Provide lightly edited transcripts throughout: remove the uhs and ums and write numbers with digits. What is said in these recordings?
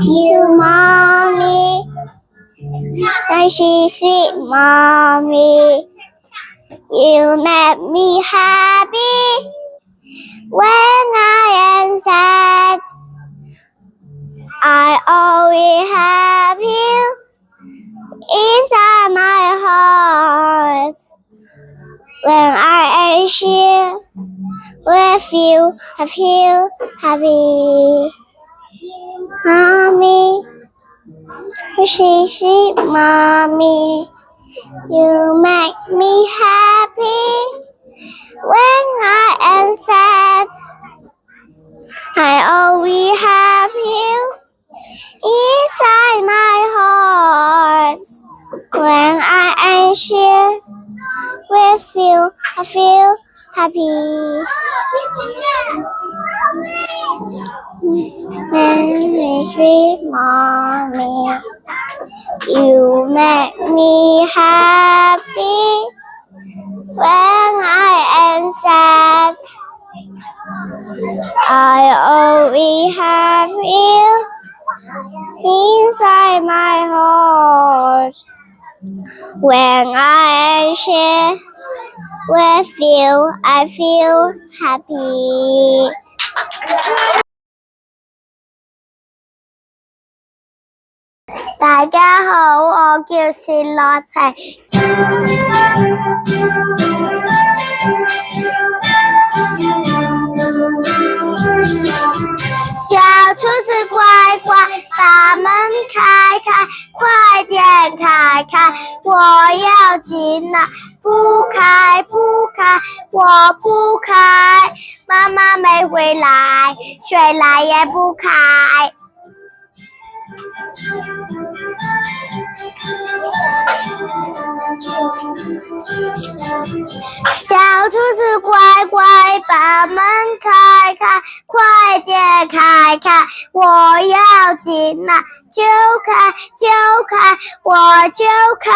You, mommy, and she's sweet, mommy. You make me happy when I am sad. I always have you inside my heart. When I am here with you, I feel happy. Mommy, she, mommy, you make me happy when I am sad. I always have you inside my heart. When I am here with you, I feel happy. Very sweet mommy, you make me happy when I am sad. I always have you inside my heart. When I am here with you, I feel happy. 大家好，我叫薛樂晴。小兔子乖乖，把門開開，快點開開，我要進來，不開不開，我不開，媽媽沒回來，誰來也不開。小兔子乖乖，把門開開，快點開開，我要進來，就開就開，我就開，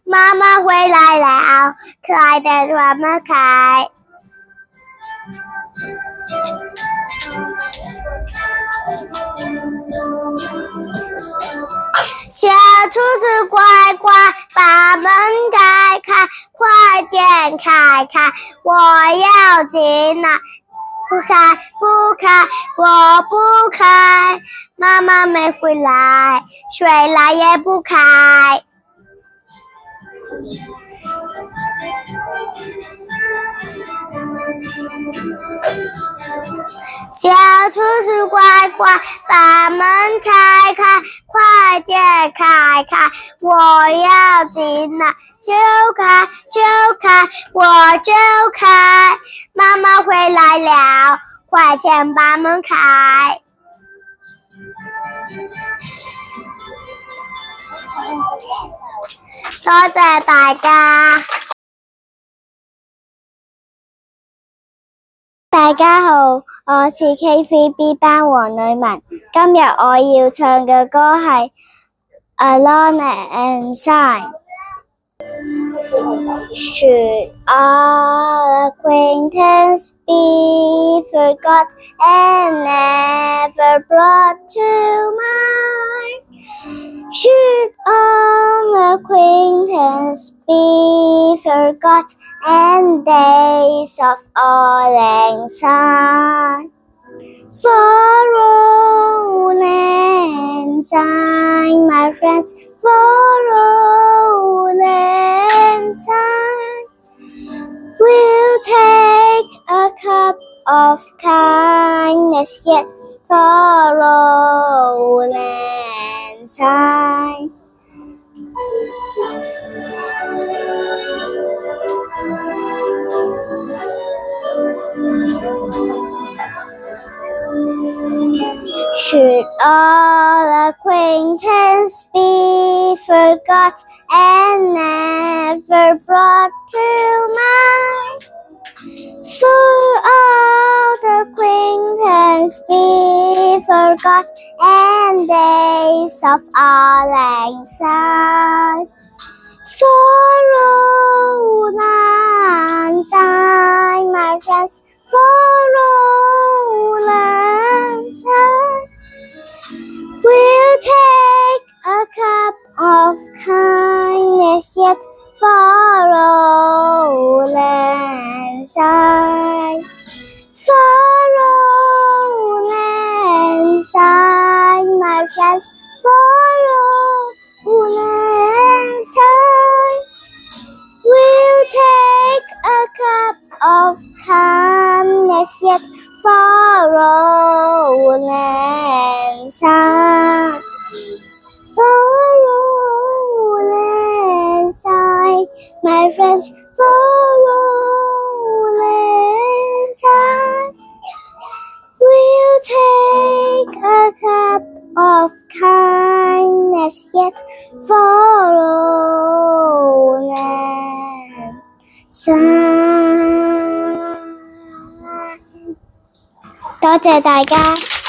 媽媽回來了，可愛的把門開。小兔子乖乖，把門開開，快點開開，我要進來，不開不開，我不開，媽媽沒回來，誰來也不開。小兔子乖乖，把門開開，快點開開，我要進來，就開就開，我就開，媽媽回來了，快點把門開。多謝大家。大家好，我是 K3B 班黃女文。今日我要唱嘅歌係 Alone and Shine。Should all acquaintance be forgot and never brought to mind? Should all acquaintance be forgot and days of all anxiety? For old and shine, my friends, for old and shine. We'll take a cup of kindness yet for old and shine. Should all acquaintance be forgot and never brought to mind? For all acquaintance be forgot and days of all anxiety. For old and shine, my friends, for old and shine. We'll take a cup of kindness, yet follow and shine. Follow and shine, my friends. Follow and shine. We'll take a cup of kindness, yet follow and shine. Follow and shine, my friends. Follow and shine. We'll take a cup of kindness, yet follow and shine. 多謝大家。